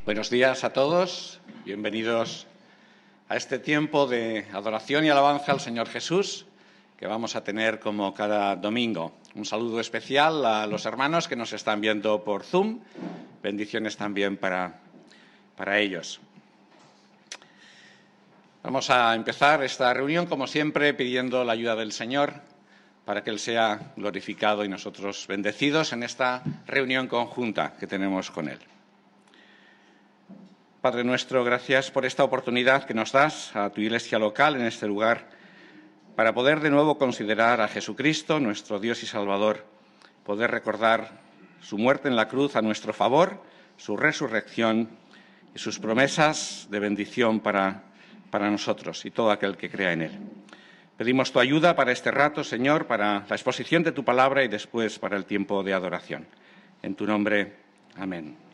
Buenos días a todos, bienvenidos a este tiempo de adoración y alabanza al Señor Jesús que vamos a tener como cada domingo. Un saludo especial a los hermanos que nos están viendo por Zoom, bendiciones también para ellos. Vamos a empezar esta reunión, como siempre, pidiendo la ayuda del Señor para que Él sea glorificado y nosotros bendecidos en esta reunión conjunta que tenemos con Él. Padre nuestro, gracias por esta oportunidad que nos das a tu iglesia local en este lugar para poder de nuevo considerar a Jesucristo, nuestro Dios y Salvador, poder recordar su muerte en la cruz a nuestro favor, su resurrección y sus promesas de bendición para nosotros y todo aquel que crea en Él. Pedimos tu ayuda para este rato, Señor, para la exposición de tu palabra y después para el tiempo de adoración. En tu nombre, amén.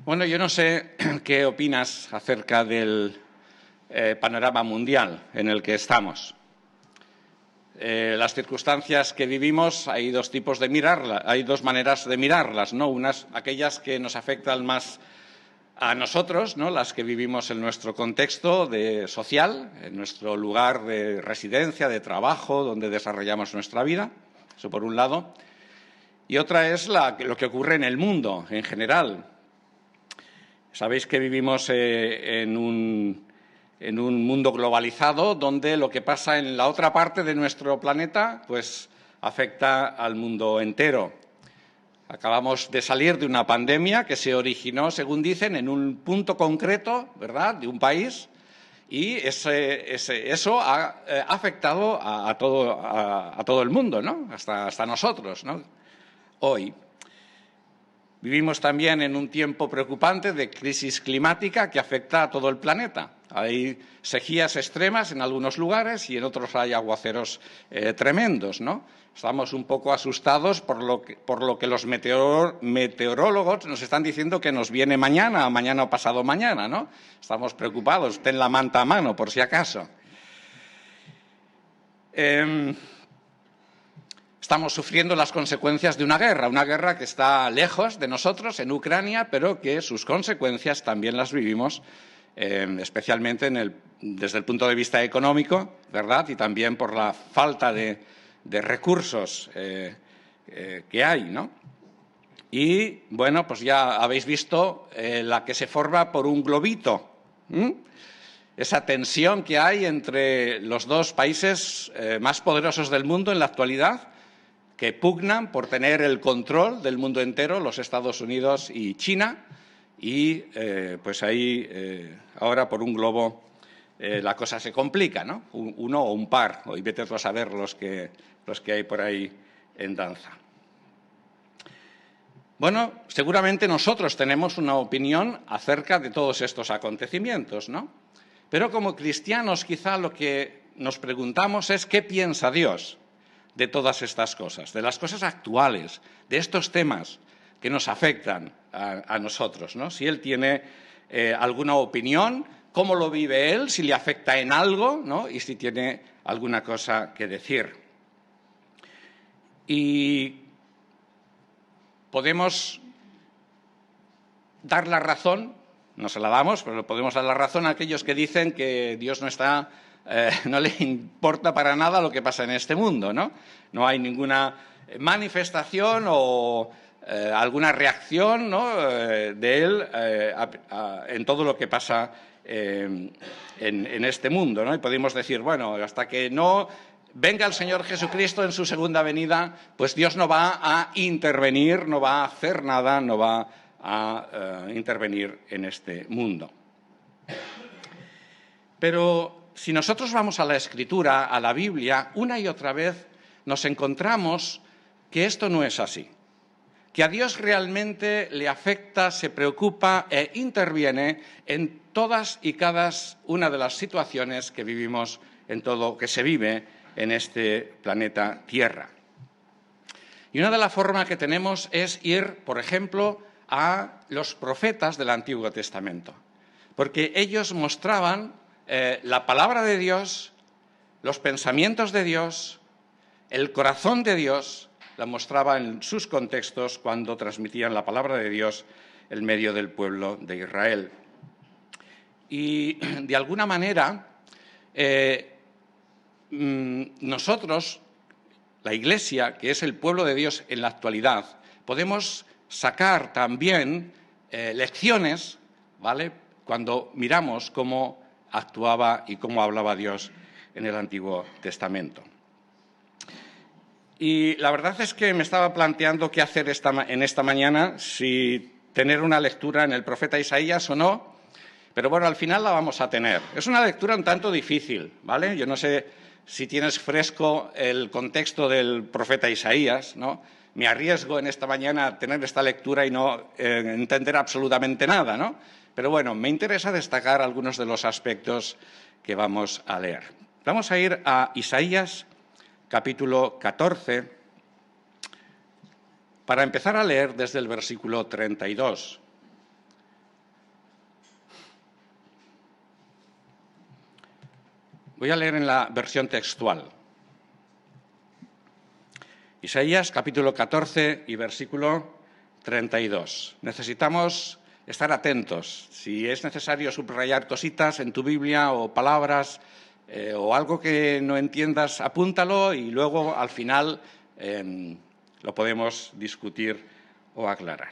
Bueno, yo no sé qué opinas acerca del panorama mundial en el que estamos. Las circunstancias que vivimos, hay dos tipos de mirarlas, hay dos maneras de mirarlas, ¿no? Unas, aquellas que nos afectan más a nosotros, ¿no? Las que vivimos en nuestro contexto social, en nuestro lugar de residencia, de trabajo, donde desarrollamos nuestra vida, eso por un lado. Y otra es lo que ocurre en el mundo en general. Sabéis que vivimos en un mundo globalizado donde lo que pasa en la otra parte de nuestro planeta pues afecta al mundo entero. Acabamos de salir de una pandemia que se originó, según dicen, en un punto concreto, ¿verdad?, de un país, y eso ha afectado a todo el mundo, ¿no?, hasta nosotros, ¿no? Hoy vivimos también en un tiempo preocupante de crisis climática que afecta a todo el planeta. Hay sequías extremas en algunos lugares y en otros hay aguaceros tremendos, ¿no? Estamos un poco asustados por lo que los meteorólogos nos están diciendo que nos viene mañana o pasado mañana, ¿no? Estamos preocupados. Ten la manta a mano, por si acaso. Estamos sufriendo las consecuencias de una guerra que está lejos de nosotros, en Ucrania, pero que sus consecuencias también las vivimos, especialmente desde el punto de vista económico, ¿verdad? Y también por la falta de recursos que hay, ¿no? Y, bueno, pues ya habéis visto la que se forma por un globito, esa tensión que hay entre los dos países más poderosos del mundo en la actualidad, que pugnan por tener el control del mundo entero, los Estados Unidos y China, y pues ahí ahora por un globo la cosa se complica, ¿no? Uno o un par, hoy vete a saber los que hay por ahí en danza. Bueno, seguramente nosotros tenemos una opinión acerca de todos estos acontecimientos, ¿no? Pero como cristianos quizá lo que nos preguntamos es ¿qué piensa Dios de todas estas cosas, de las cosas actuales, de estos temas que nos afectan a nosotros, ¿no? Si Él tiene alguna opinión, cómo lo vive Él, si le afecta en algo, ¿no? Y si tiene alguna cosa que decir. Y podemos dar la razón, no se la damos, pero podemos dar la razón a aquellos que dicen que Dios no le importa para nada lo que pasa en este mundo, ¿no? No hay ninguna manifestación o alguna reacción, ¿no?, de Él en todo lo que pasa en este mundo, ¿no? Y podemos decir, bueno, hasta que no venga el Señor Jesucristo en su segunda venida, pues Dios no va a intervenir, no va a hacer nada, no va a intervenir en este mundo. Pero si nosotros vamos a la Escritura, a la Biblia, una y otra vez nos encontramos que esto no es así, que a Dios realmente le afecta, se preocupa e interviene en todas y cada una de las situaciones que vivimos, en todo que se vive en este planeta Tierra. Y una de las formas que tenemos es ir, por ejemplo, a los profetas del Antiguo Testamento, porque ellos mostraban la palabra de Dios, los pensamientos de Dios, el corazón de Dios la mostraba en sus contextos cuando transmitían la palabra de Dios en medio del pueblo de Israel. Y, de alguna manera, nosotros, la Iglesia, que es el pueblo de Dios en la actualidad, podemos sacar también lecciones, ¿vale?, cuando miramos cómo actuaba y cómo hablaba Dios en el Antiguo Testamento. Y la verdad es que me estaba planteando qué hacer en esta mañana, si tener una lectura en el profeta Isaías o no, pero bueno, al final la vamos a tener. Es una lectura un tanto difícil, ¿vale? Yo no sé si tienes fresco el contexto del profeta Isaías, ¿no? Me arriesgo en esta mañana a tener esta lectura y no entender absolutamente nada, ¿no? Pero bueno, me interesa destacar algunos de los aspectos que vamos a leer. Vamos a ir a Isaías capítulo 14, para empezar a leer desde el versículo 32. Voy a leer en la versión textual. Isaías capítulo 14 y versículo 32. Necesitamos estar atentos. Si es necesario subrayar cositas en tu Biblia o palabras, o algo que no entiendas, apúntalo y luego al final lo podemos discutir o aclarar.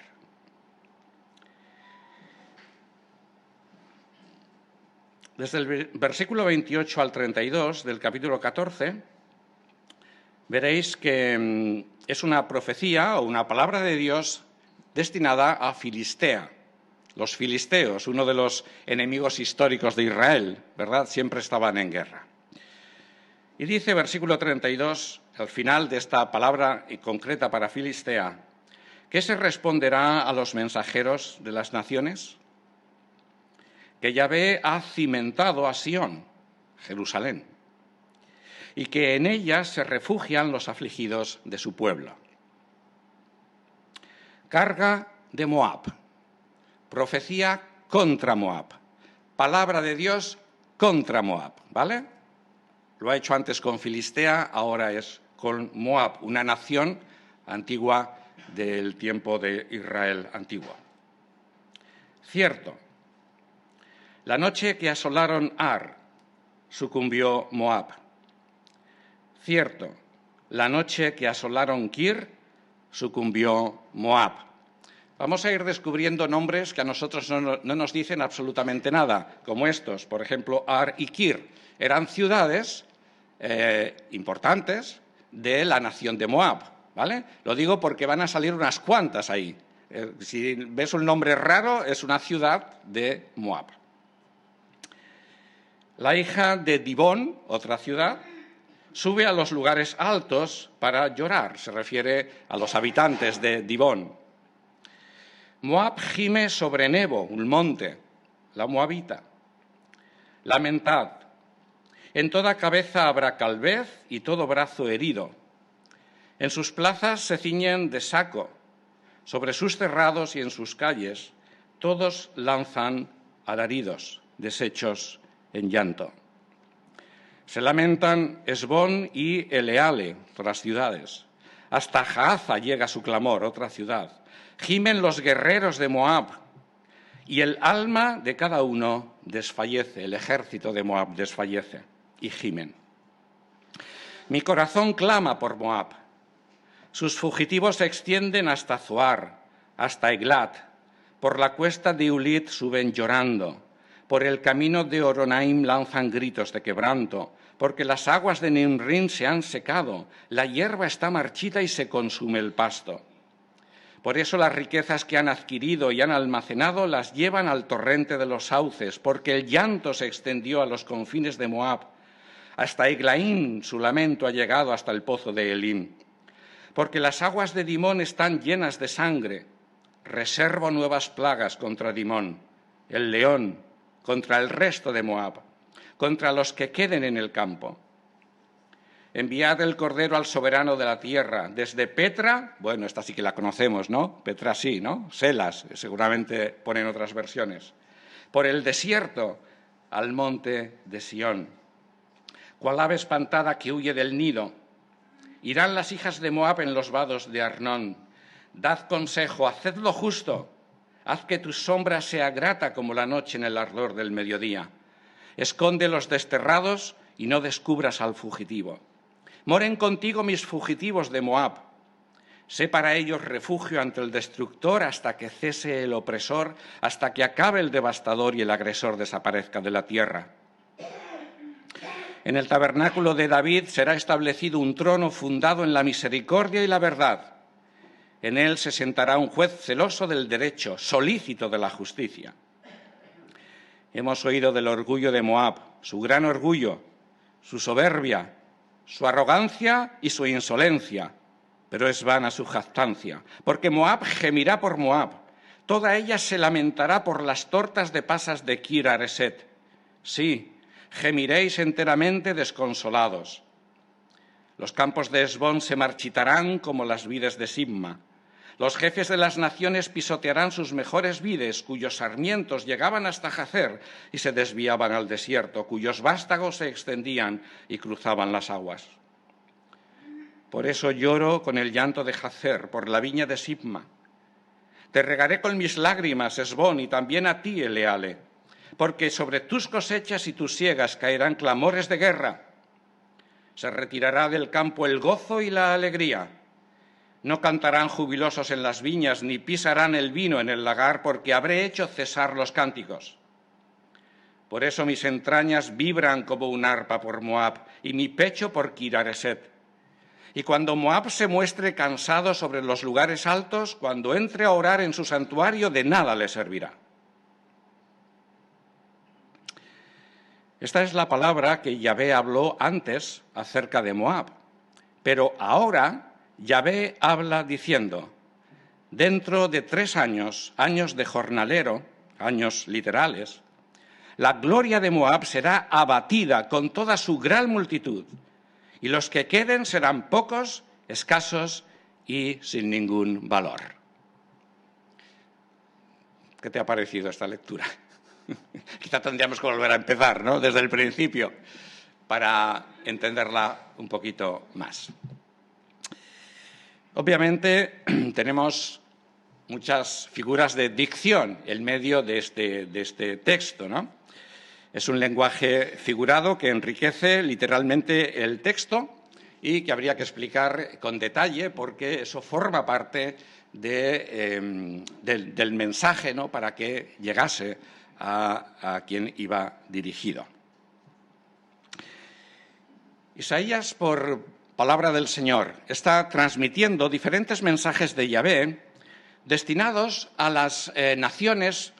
Desde el versículo 28 al 32 del capítulo 14, veréis que es una profecía o una palabra de Dios destinada a Filistea. Los filisteos, uno de los enemigos históricos de Israel, ¿verdad? Siempre estaban en guerra. Y dice, versículo 32, al final de esta palabra concreta para Filistea, ¿qué se responderá a los mensajeros de las naciones? Que Yahvé ha cimentado a Sión, Jerusalén, y que en ella se refugian los afligidos de su pueblo. Carga de Moab. Profecía contra Moab. Palabra de Dios contra Moab, ¿vale? Lo ha hecho antes con Filistea, ahora es con Moab, una nación antigua del tiempo de Israel antiguo. Cierto, la noche que asolaron Ar, sucumbió Moab. Cierto, la noche que asolaron Kir, sucumbió Moab. Vamos a ir descubriendo nombres que a nosotros no nos dicen absolutamente nada, como estos, por ejemplo, Ar y Kir. Eran ciudades importantes de la nación de Moab, ¿vale? Lo digo porque van a salir unas cuantas ahí. Si ves un nombre raro, es una ciudad de Moab. La hija de Dibón, otra ciudad, sube a los lugares altos para llorar. Se refiere a los habitantes de Dibón. Moab gime sobre Nebo, un monte, la moabita. Lamentad. En toda cabeza habrá calvez y todo brazo herido. En sus plazas se ciñen de saco. Sobre sus cerrados y en sus calles todos lanzan alaridos, deshechos en llanto. Se lamentan Esbón y Eleale, otras ciudades. Hasta Jaaza llega su clamor, otra ciudad. Gimen los guerreros de Moab y el alma de cada uno desfallece, el ejército de Moab desfallece y gimen. Mi corazón clama por Moab. Sus fugitivos se extienden hasta Zoar, hasta Eglat. Por la cuesta de Ulit suben llorando. Por el camino de Horonaim lanzan gritos de quebranto, porque las aguas de Nimrín se han secado, la hierba está marchita y se consume el pasto. Por eso las riquezas que han adquirido y han almacenado las llevan al torrente de los sauces, porque el llanto se extendió a los confines de Moab. Hasta Eglaim su lamento ha llegado hasta el pozo de Elim. Porque las aguas de Dimón están llenas de sangre. Reservo nuevas plagas contra Dimón, el león, contra el resto de Moab, contra los que queden en el campo. Enviad el cordero al soberano de la tierra, desde Petra, bueno, esta sí que la conocemos, ¿no? Petra sí, ¿no? Selas, seguramente ponen otras versiones. Por el desierto, al monte de Sión. Cual ave espantada que huye del nido, Irán las hijas de Moab en los vados de Arnón. Dad consejo, haced lo justo. Haz que tu sombra sea grata como la noche en el ardor del mediodía. Esconde los desterrados y no descubras al fugitivo. Moren contigo mis fugitivos de Moab. Sé para ellos refugio ante el destructor hasta que cese el opresor, hasta que acabe el devastador y el agresor desaparezca de la tierra. En el tabernáculo de David será establecido un trono fundado en la misericordia y la verdad. En él se sentará un juez celoso del derecho, solícito de la justicia. Hemos oído del orgullo de Moab, su gran orgullo, su soberbia, su arrogancia y su insolencia, pero es vana su jactancia, porque Moab gemirá por Moab, toda ella se lamentará por las tortas de pasas de Kir Hareset. Sí, gemiréis enteramente desconsolados. Los campos de Hesbón se marchitarán como las vides de Sibma. Los jefes de las naciones pisotearán sus mejores vides, cuyos sarmientos llegaban hasta Jazer y se desviaban al desierto, cuyos vástagos se extendían y cruzaban las aguas. Por eso lloro con el llanto de Jazer, por la viña de Sibma. Te regaré con mis lágrimas, Hesbón, y también a ti, Eleale, porque sobre tus cosechas y tus siegas caerán clamores de guerra. Se retirará del campo el gozo y la alegría. No cantarán jubilosos en las viñas, ni pisarán el vino en el lagar, porque habré hecho cesar los cánticos. Por eso mis entrañas vibran como un arpa por Moab, y mi pecho por Kir Hareset. Y cuando Moab se muestre cansado sobre los lugares altos, cuando entre a orar en su santuario, de nada le servirá. Esta es la palabra que Yahvé habló antes acerca de Moab, pero ahora Yahvé habla diciendo: dentro de 3 años, años de jornalero, años literales, la gloria de Moab será abatida con toda su gran multitud, y los que queden serán pocos, escasos y sin ningún valor. ¿Qué te ha parecido esta lectura? Quizá tendríamos que volver a empezar, ¿no?, desde el principio, para entenderla un poquito más. Obviamente tenemos muchas figuras de dicción en medio de este texto, ¿no? Es un lenguaje figurado que enriquece literalmente el texto y que habría que explicar con detalle porque eso forma parte del mensaje, ¿no?, para que llegase a quien iba dirigido. Isaías, por palabra del Señor, está transmitiendo diferentes mensajes de Yahvé destinados a las naciones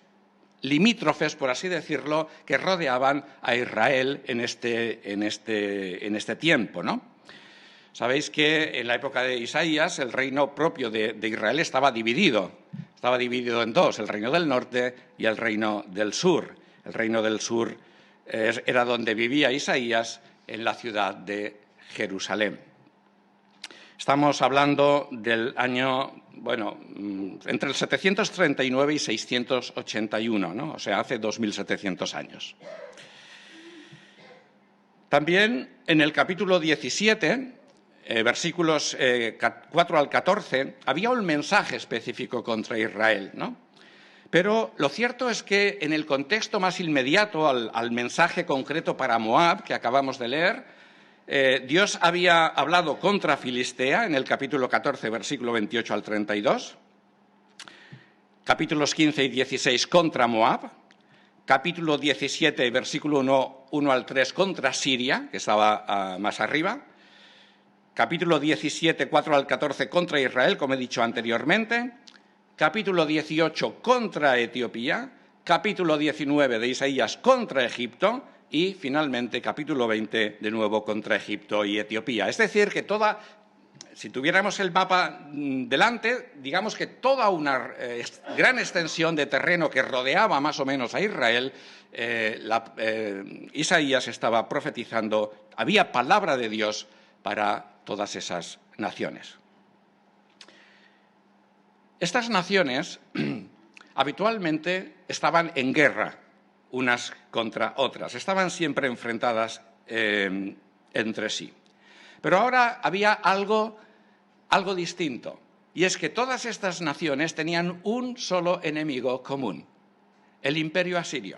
limítrofes, por así decirlo, que rodeaban a Israel en este tiempo, ¿no? Sabéis que en la época de Isaías el reino propio de Israel estaba dividido en 2, el reino del norte y el reino del sur. El reino del sur era donde vivía Isaías, en la ciudad de Jerusalén. Estamos hablando del año, entre el 739 y 681, ¿no? O sea, hace 2700 años. También en el capítulo 17, versículos 4 al 14, había un mensaje específico contra Israel, ¿no? Pero lo cierto es que en el contexto más inmediato al mensaje concreto para Moab, que acabamos de leer, Dios había hablado contra Filistea en el capítulo 14, versículo 28 al 32, capítulos 15 y 16 contra Moab, capítulo 17, versículo 1 al 3 contra Siria, que estaba más arriba, capítulo 17, 4 al 14 contra Israel, como he dicho anteriormente, capítulo 18 contra Etiopía, capítulo 19 de Isaías contra Egipto y, finalmente, capítulo 20 de nuevo contra Egipto y Etiopía. Es decir, que si tuviéramos el mapa delante, digamos que toda una gran extensión de terreno que rodeaba más o menos a Israel, Isaías estaba profetizando, había palabra de Dios para todas esas naciones. Estas naciones habitualmente estaban en guerra unas contra otras, estaban siempre enfrentadas entre sí. Pero ahora había algo distinto, y es que todas estas naciones tenían un solo enemigo común: el Imperio Asirio.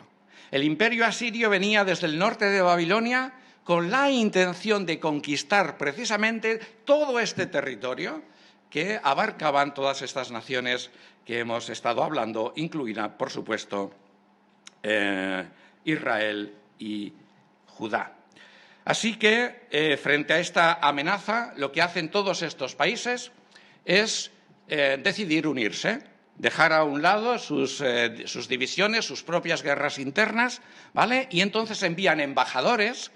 El Imperio Asirio venía desde el norte de Babilonia con la intención de conquistar precisamente todo este territorio que abarcaban todas estas naciones que hemos estado hablando, incluida, por supuesto, Israel y Judá. Así que, frente a esta amenaza, lo que hacen todos estos países es decidir unirse, dejar a un lado sus divisiones, sus propias guerras internas, ¿vale? Y entonces envían embajadores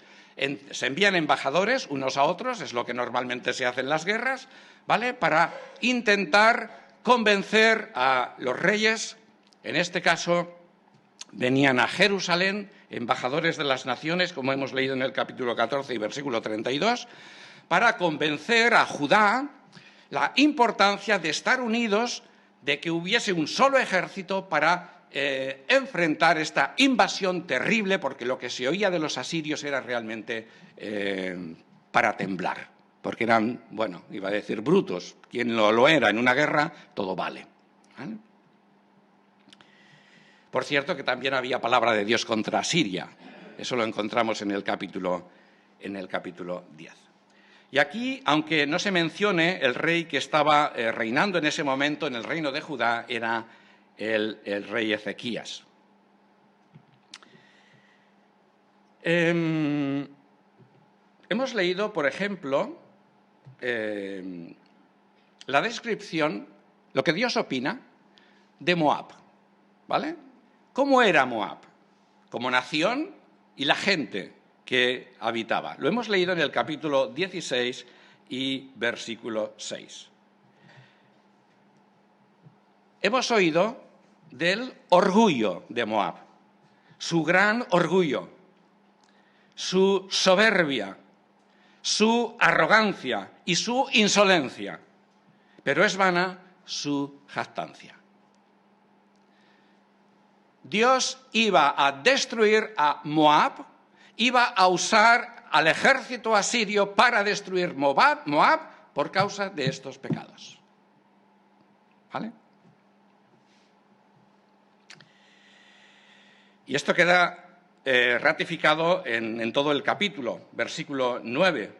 unos a otros, es lo que normalmente se hace en las guerras, ¿vale?, para intentar convencer a los reyes. En este caso, venían a Jerusalén embajadores de las naciones, como hemos leído en el capítulo 14 y versículo 32, para convencer a Judá la importancia de estar unidos, de que hubiese un solo ejército para enfrentar esta invasión terrible, porque lo que se oía de los asirios era realmente para temblar, porque eran, bueno, iba a decir brutos. Quien lo era en una guerra, todo vale, ¿vale? Por cierto, que también había palabra de Dios contra Asiria. Eso lo encontramos en el capítulo 10. Y aquí, aunque no se mencione, el rey que estaba reinando en ese momento en el reino de Judá era el rey Ezequías. Hemos leído, por ejemplo, la descripción, lo que Dios opina de Moab, ¿vale? ¿Cómo era Moab como nación y la gente que habitaba? Lo hemos leído en el capítulo 16 y versículo 6. Hemos oído del orgullo de Moab, su gran orgullo, su soberbia, su arrogancia y su insolencia, pero es vana su jactancia. Dios iba a destruir a Moab, iba a usar al ejército asirio para destruir Moab por causa de estos pecados. ¿Vale? Y esto queda ratificado en todo el capítulo, versículo 9,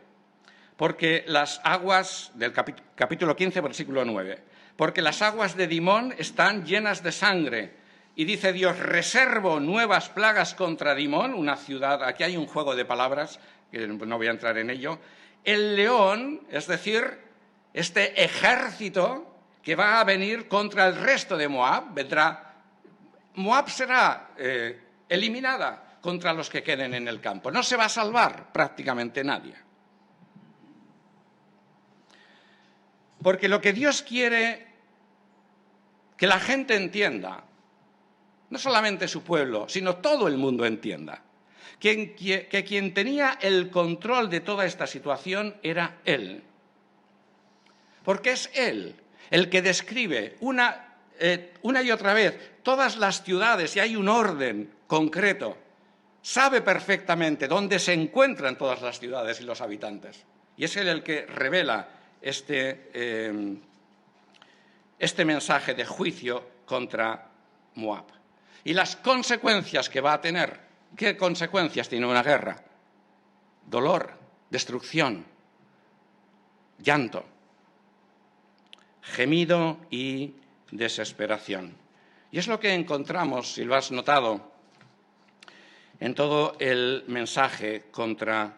porque las aguas del capítulo 15, versículo 9, porque las aguas de Dimón están llenas de sangre. Y dice Dios: reservo nuevas plagas contra Dimón, una ciudad. Aquí hay un juego de palabras, que no voy a entrar en ello. El león, es decir, este ejército que va a venir contra el resto de Moab, vendrá. Moab será eliminada contra los que queden en el campo. No se va a salvar prácticamente nadie. Porque lo que Dios quiere que la gente entienda, no solamente su pueblo, sino todo el mundo entienda, que quien tenía el control de toda esta situación era Él. Porque es Él el que describe una y otra vez todas las ciudades, y hay un orden concreto. Sabe perfectamente dónde se encuentran todas las ciudades y los habitantes. Y es Él el que revela este mensaje de juicio contra Moab. Y las consecuencias que va a tener. ¿Qué consecuencias tiene una guerra? Dolor, destrucción, llanto, gemido y desesperación. Y es lo que encontramos, si lo has notado, en todo el mensaje contra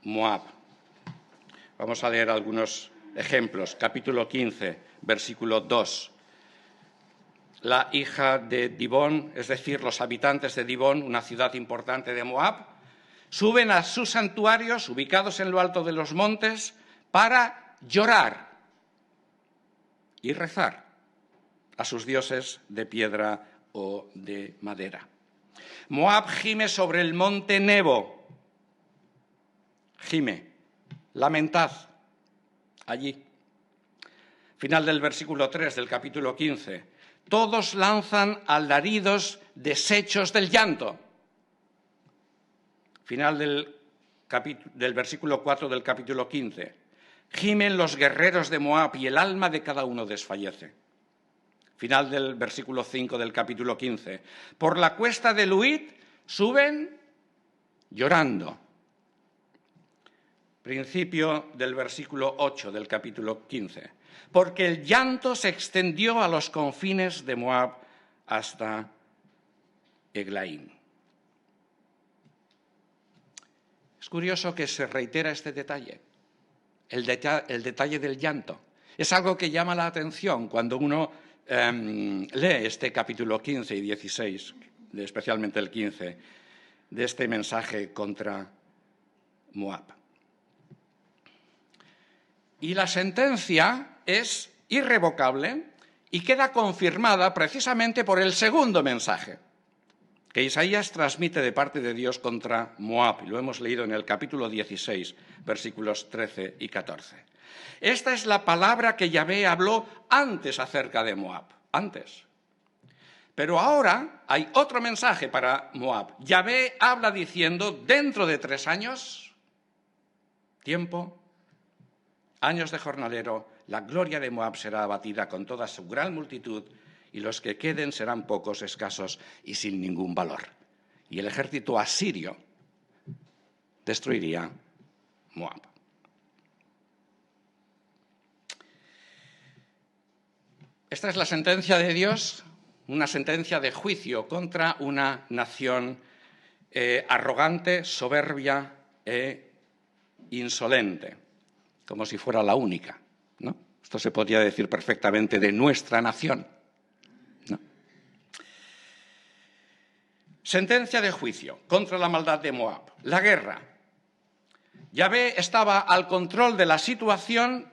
Moab. Vamos a leer algunos ejemplos. Capítulo 15, versículo 2. La hija de Dibón, es decir, los habitantes de Dibón, una ciudad importante de Moab, suben a sus santuarios, ubicados en lo alto de los montes, para llorar y rezar a sus dioses de piedra o de madera. Moab gime sobre el monte Nebo. Gime, lamentad allí. Final del versículo 3 del capítulo 15. Todos lanzan alaridos deshechos del llanto. Final del del versículo 4 del capítulo 15. Gimen los guerreros de Moab y el alma de cada uno desfallece. Final del versículo 5 del capítulo 15. Por la cuesta de Luhit suben llorando. Principio del versículo 8 del capítulo 15. Porque el llanto se extendió a los confines de Moab hasta Eglaim. Es curioso que se reitera este detalle, el detalle del llanto. Es algo que llama la atención cuando uno lee este capítulo 15 y 16, especialmente el 15, de este mensaje contra Moab. Y la sentencia es irrevocable y queda confirmada precisamente por el segundo mensaje que Isaías transmite de parte de Dios contra Moab, y lo hemos leído en el capítulo 16, versículos 13 y 14. Esta es la palabra que Yahvé habló antes acerca de Moab, antes. Pero ahora hay otro mensaje para Moab. Yahvé habla diciendo, dentro de 3 años, años de jornalero, la gloria de Moab será abatida con toda su gran multitud, y los que queden serán pocos, escasos y sin ningún valor. Y el ejército asirio destruiría Moab. Esta es la sentencia de Dios, una sentencia de juicio contra una nación arrogante, soberbia e insolente, como si fuera la única, ¿no? Esto se podría decir perfectamente de nuestra nación, ¿no? Sentencia de juicio contra la maldad de Moab. La guerra. Yahvé estaba al control de la situación,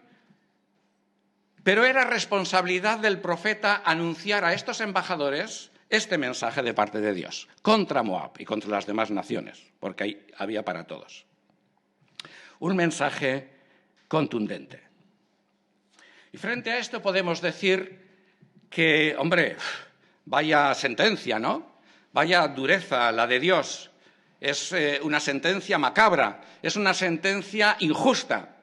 pero era responsabilidad del profeta anunciar a estos embajadores este mensaje de parte de Dios contra Moab y contra las demás naciones, porque ahí había para todos. Un mensaje contundente. Y frente a esto podemos decir que, hombre, vaya sentencia, ¿no? Vaya dureza la de Dios. Es una sentencia macabra, es una sentencia injusta,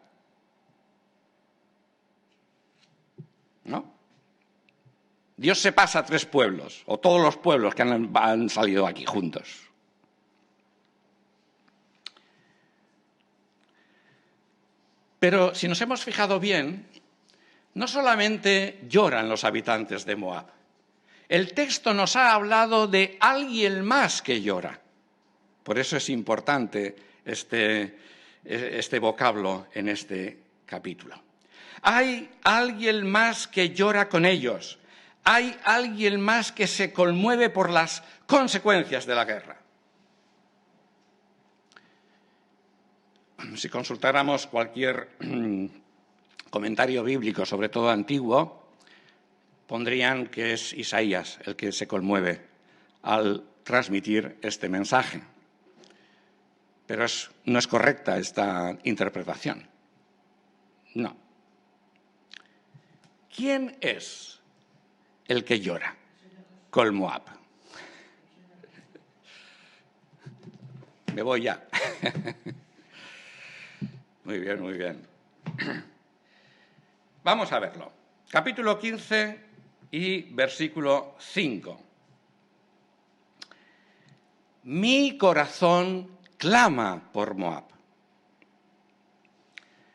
¿no? Dios se pasa a 3 pueblos, o todos los pueblos que han salido aquí juntos. Pero si nos hemos fijado bien, no solamente lloran los habitantes de Moab. El texto nos ha hablado de alguien más que llora. Por eso es importante este vocablo en este capítulo. Hay alguien más que llora con ellos. Hay alguien más que se conmueve por las consecuencias de la guerra. Si consultáramos cualquier comentario bíblico, sobre todo antiguo, pondrían que es Isaías el que se conmueve al transmitir este mensaje. Pero no es correcta esta interpretación. No. ¿Quién es el que llora con Moab? Me voy ya. Muy bien, muy bien. Vamos a verlo. Capítulo 15 y versículo 5. Mi corazón clama por Moab.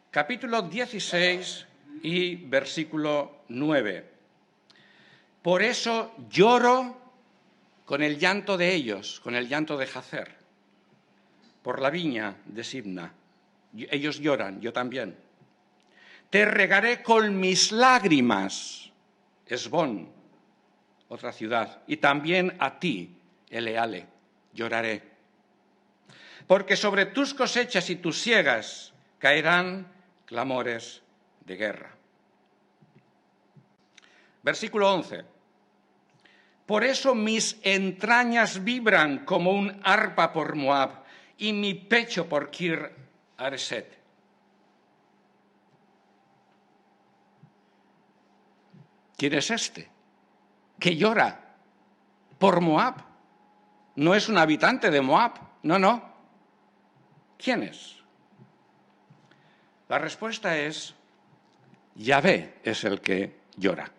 Capítulo 16 y versículo 9. Por eso lloro con el llanto de ellos, con el llanto de Jazer, por la viña de Sibna. Ellos lloran, yo también. Te regaré con mis lágrimas, Hesbón, otra ciudad, y también a ti, Eleale, lloraré. Porque sobre tus cosechas y tus siegas caerán clamores de guerra. Versículo 11. Por eso mis entrañas vibran como un arpa por Moab y mi pecho por Kir Hareset. ¿Quién es este que llora por Moab? No es un habitante de Moab, no. ¿quién es? La respuesta es: Yahvé es el que llora.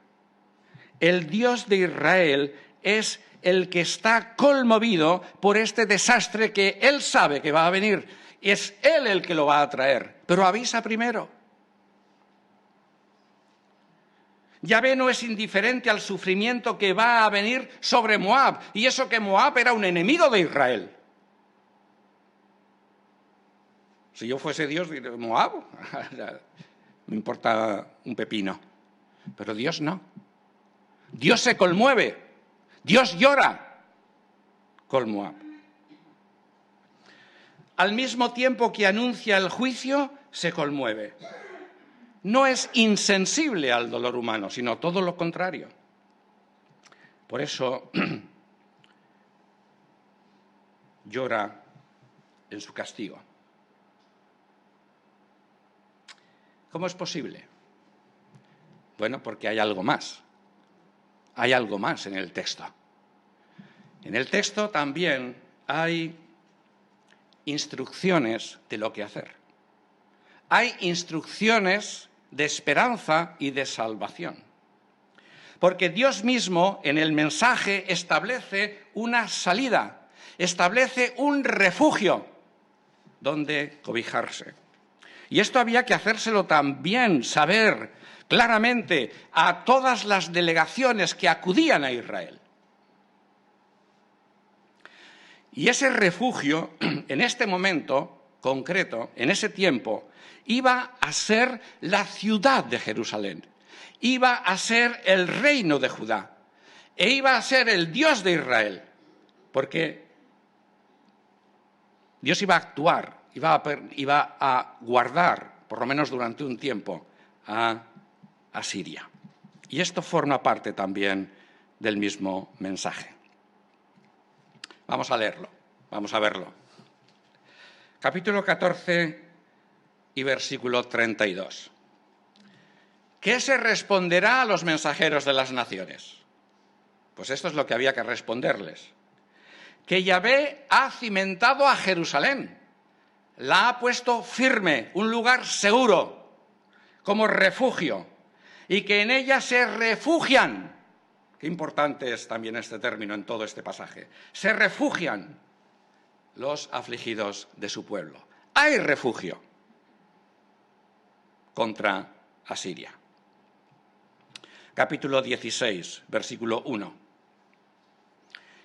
El Dios de Israel es el que está conmovido por este desastre que Él sabe que va a venir. Es Él el que lo va a traer, pero avisa primero. Yahvé no es indiferente al sufrimiento que va a venir sobre Moab, y eso que Moab era un enemigo de Israel. Si yo fuese Dios, diría: Moab, me importa un pepino. Pero Dios no. Dios se conmueve, Dios llora con Moab. Al mismo tiempo que anuncia el juicio, se conmueve. No es insensible al dolor humano, sino todo lo contrario. Por eso llora en su castigo. ¿Cómo es posible? Bueno, porque hay algo más. Hay algo más en el texto. En el texto también hay instrucciones de lo que hacer. Hay instrucciones de esperanza y de salvación. Porque Dios mismo en el mensaje establece una salida, establece un refugio donde cobijarse. Y esto había que hacérselo también saber claramente a todas las delegaciones que acudían a Israel. Y ese refugio, en este momento concreto, en ese tiempo, iba a ser la ciudad de Jerusalén, iba a ser el reino de Judá, e iba a ser el Dios de Israel, porque Dios iba a actuar, iba a guardar, por lo menos durante un tiempo, a Siria. Y esto forma parte también del mismo mensaje. Vamos a leerlo, vamos a verlo. Capítulo 14 y versículo 32. ¿Qué se responderá a los mensajeros de las naciones? Pues esto es lo que había que responderles. Que Yahvé ha cimentado a Jerusalén, la ha puesto firme, un lugar seguro, como refugio, y que en ella se refugian. Qué importante es también este término en todo este pasaje. Se refugian los afligidos de su pueblo. Hay refugio contra Asiria. Capítulo 16, versículo 1.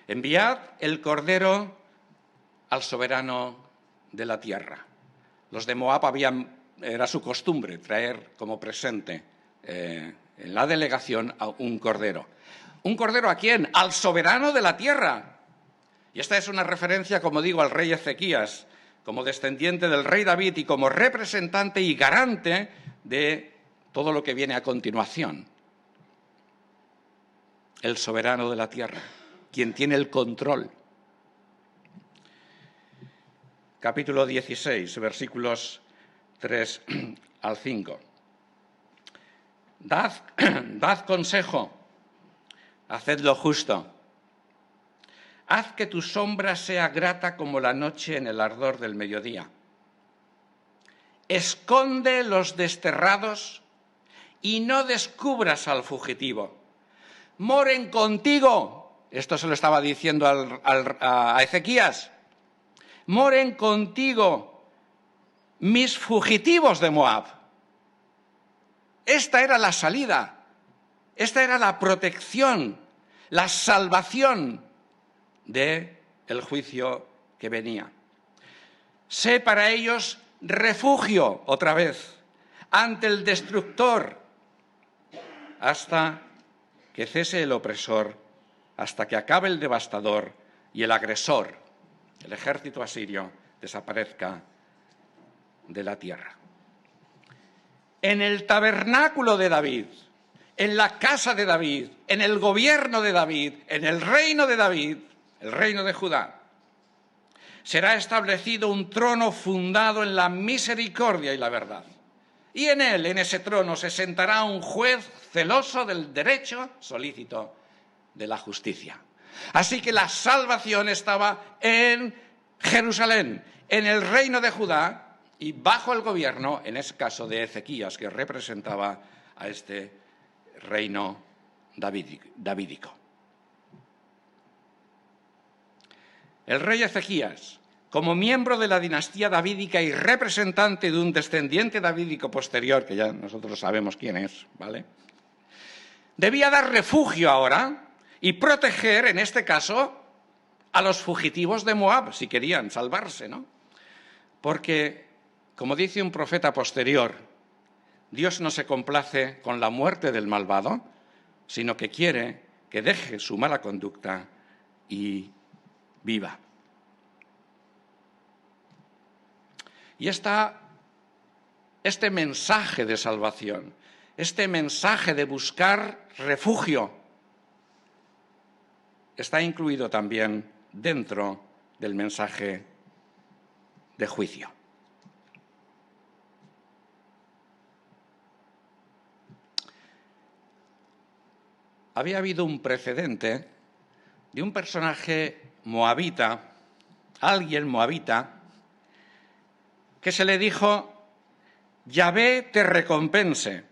Enviad el cordero al soberano de la tierra. Los de Moab era su costumbre traer como presente en la delegación a un cordero. ¿Un cordero a quién? Al soberano de la tierra. Y esta es una referencia, como digo, al rey Ezequías, como descendiente del rey David y como representante y garante de todo lo que viene a continuación. El soberano de la tierra, quien tiene el control. Capítulo 16, versículos 3 al 5. Dad consejo, haced lo justo. Haz que tu sombra sea grata como la noche en el ardor del mediodía. Esconde los desterrados y no descubras al fugitivo. Moren contigo. Esto se lo estaba diciendo a Ezequías. Moren contigo mis fugitivos de Moab. Esta era la salida, esta era la protección, la salvación del juicio que venía. Sé para ellos refugio, otra vez, ante el destructor, hasta que cese el opresor, hasta que acabe el devastador y el agresor, el ejército asirio, desaparezca de la tierra. En el tabernáculo de David, en la casa de David, en el gobierno de David, en el reino de David, el reino de Judá, será establecido un trono fundado en la misericordia y la verdad. Y en él, en ese trono, se sentará un juez celoso del derecho, solícito de la justicia. Así que la salvación estaba en Jerusalén, en el reino de Judá y bajo el gobierno, en ese caso de Ezequías, que representaba a este reino davídico. El rey Ezequías, como miembro de la dinastía davídica y representante de un descendiente davídico posterior, que ya nosotros sabemos quién es, ¿vale?, debía dar refugio ahora y proteger, en este caso, a los fugitivos de Moab, si querían salvarse, ¿no? Porque, como dice un profeta posterior, Dios no se complace con la muerte del malvado, sino que quiere que deje su mala conducta y viva. Y este mensaje de salvación, este mensaje de buscar refugio, está incluido también dentro del mensaje de juicio. Había habido un precedente de un personaje moabita, alguien moabita, que se le dijo: Yahvé te recompense,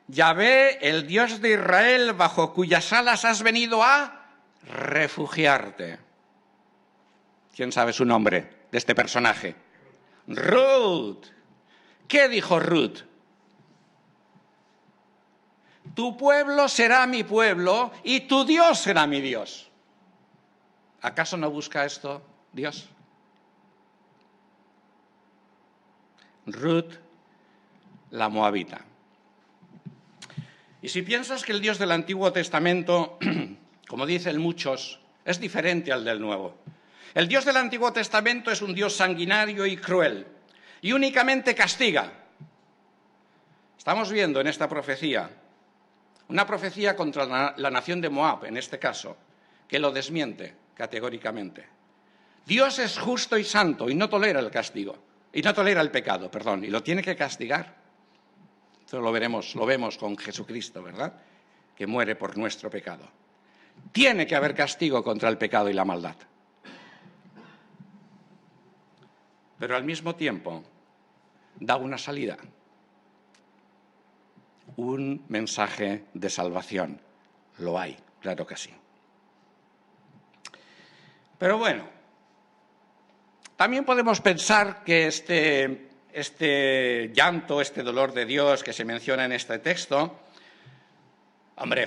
Yahvé, el Dios de Israel, bajo cuyas alas has venido a refugiarte. ¿Quién sabe su nombre de este personaje? Ruth. ¿Qué dijo Ruth? Tu pueblo será mi pueblo y tu Dios será mi Dios. ¿Acaso no busca esto Dios? Ruth, la moabita. Y si piensas que el Dios del Antiguo Testamento, como dicen muchos, es diferente al del Nuevo. El Dios del Antiguo Testamento es un Dios sanguinario y cruel, y únicamente castiga. Estamos viendo en esta profecía, una profecía contra la nación de Moab, en este caso, que lo desmiente categóricamente. Dios es justo y santo y no tolera el castigo, y no tolera el pecado, y lo tiene que castigar. Esto lo vemos con Jesucristo, ¿verdad?, que muere por nuestro pecado. Tiene que haber castigo contra el pecado y la maldad. Pero al mismo tiempo da una salida, un mensaje de salvación. Lo hay, claro que sí. Pero bueno, también podemos pensar que este llanto, este dolor de Dios que se menciona en este texto,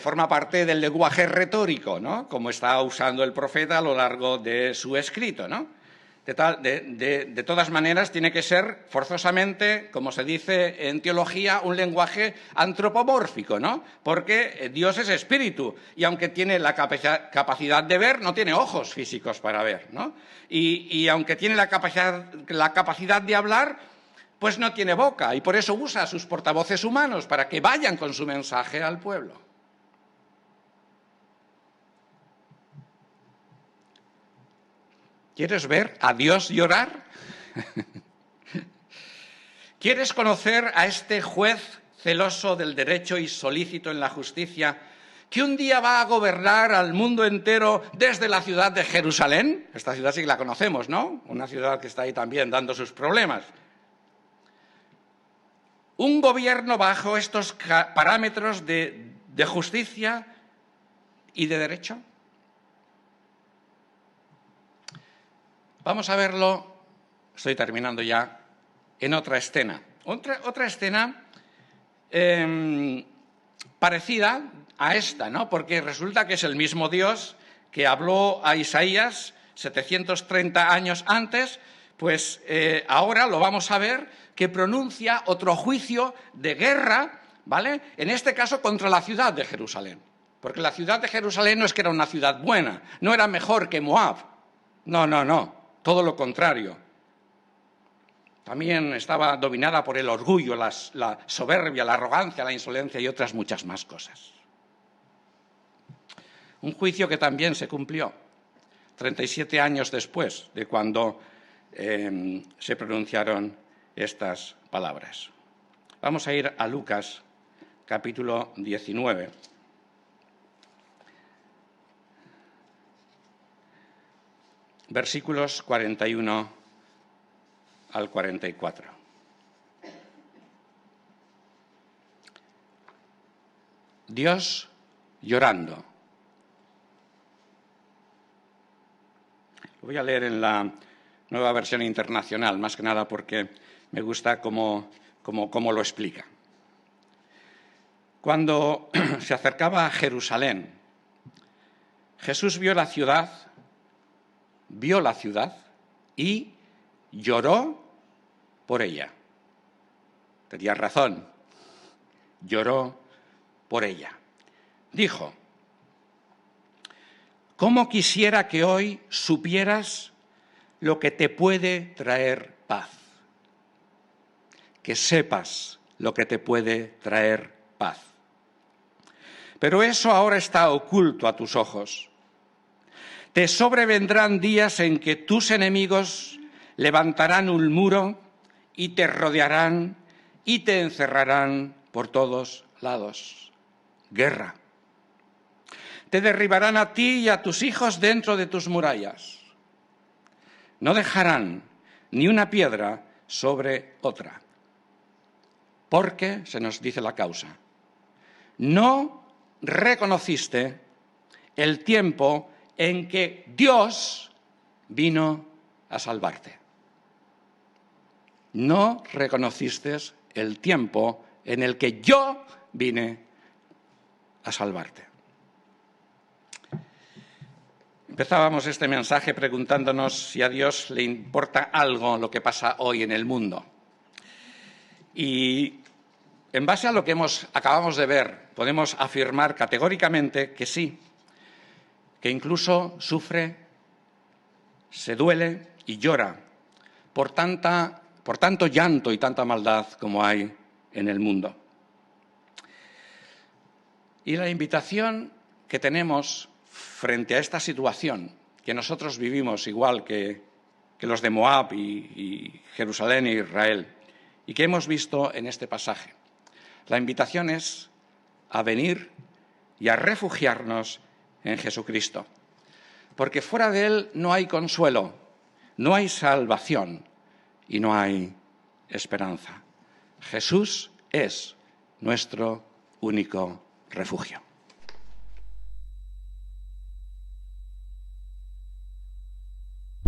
forma parte del lenguaje retórico, ¿no?, como está usando el profeta a lo largo de su escrito, ¿no? De todas maneras, tiene que ser forzosamente, como se dice en teología, un lenguaje antropomórfico, ¿no? Porque Dios es espíritu y aunque tiene la capacidad de ver, no tiene ojos físicos para ver, ¿no? Y aunque tiene la capacidad de hablar, pues no tiene boca y por eso usa a sus portavoces humanos para que vayan con su mensaje al pueblo. ¿Quieres ver a Dios llorar? ¿Quieres conocer a este juez celoso del derecho y solícito en la justicia, que un día va a gobernar al mundo entero desde la ciudad de Jerusalén? Esta ciudad sí que la conocemos, ¿no? Una ciudad que está ahí también dando sus problemas. Un gobierno bajo estos parámetros de justicia y de derecho. Vamos a verlo, estoy terminando ya, en otra escena. Otra escena parecida a esta, ¿no? Porque resulta que es el mismo Dios que habló a Isaías 730 años antes, pues ahora lo vamos a ver, que pronuncia otro juicio de guerra, ¿vale?, en este caso contra la ciudad de Jerusalén. Porque la ciudad de Jerusalén no es que era una ciudad buena, no era mejor que Moab. No. Todo lo contrario. También estaba dominada por el orgullo, la soberbia, la arrogancia, la insolencia y otras muchas más cosas. Un juicio que también se cumplió 37 años después de cuando se pronunciaron estas palabras. Vamos a ir a Lucas, capítulo 19. versículos 41 al 44. Dios llorando. Lo voy a leer en la Nueva Versión Internacional, más que nada porque me gusta cómo lo explica. Cuando se acercaba a Jerusalén, Jesús vio la ciudad y lloró por ella. Tenía razón, lloró por ella. Dijo: ¿cómo quisiera que hoy supieras lo que te puede traer paz? Que sepas lo que te puede traer paz. Pero eso ahora está oculto a tus ojos. Te sobrevendrán días en que tus enemigos levantarán un muro y te rodearán y te encerrarán por todos lados. Guerra. Te derribarán a ti y a tus hijos dentro de tus murallas. No dejarán ni una piedra sobre otra. Porque, se nos dice la causa, no reconociste el tiempo en que Dios vino a salvarte. No reconociste el tiempo en el que yo vine a salvarte. Empezábamos este mensaje preguntándonos si a Dios le importa algo lo que pasa hoy en el mundo. Y en base a lo que acabamos de ver, podemos afirmar categóricamente que sí, que incluso sufre, se duele y llora por tanto llanto y tanta maldad como hay en el mundo. Y la invitación que tenemos frente a esta situación que nosotros vivimos igual que los de Moab y Jerusalén e Israel, y que hemos visto en este pasaje. La invitación es a venir y a refugiarnos en Jesucristo, porque fuera de Él no hay consuelo, no hay salvación y no hay esperanza. Jesús es nuestro único refugio.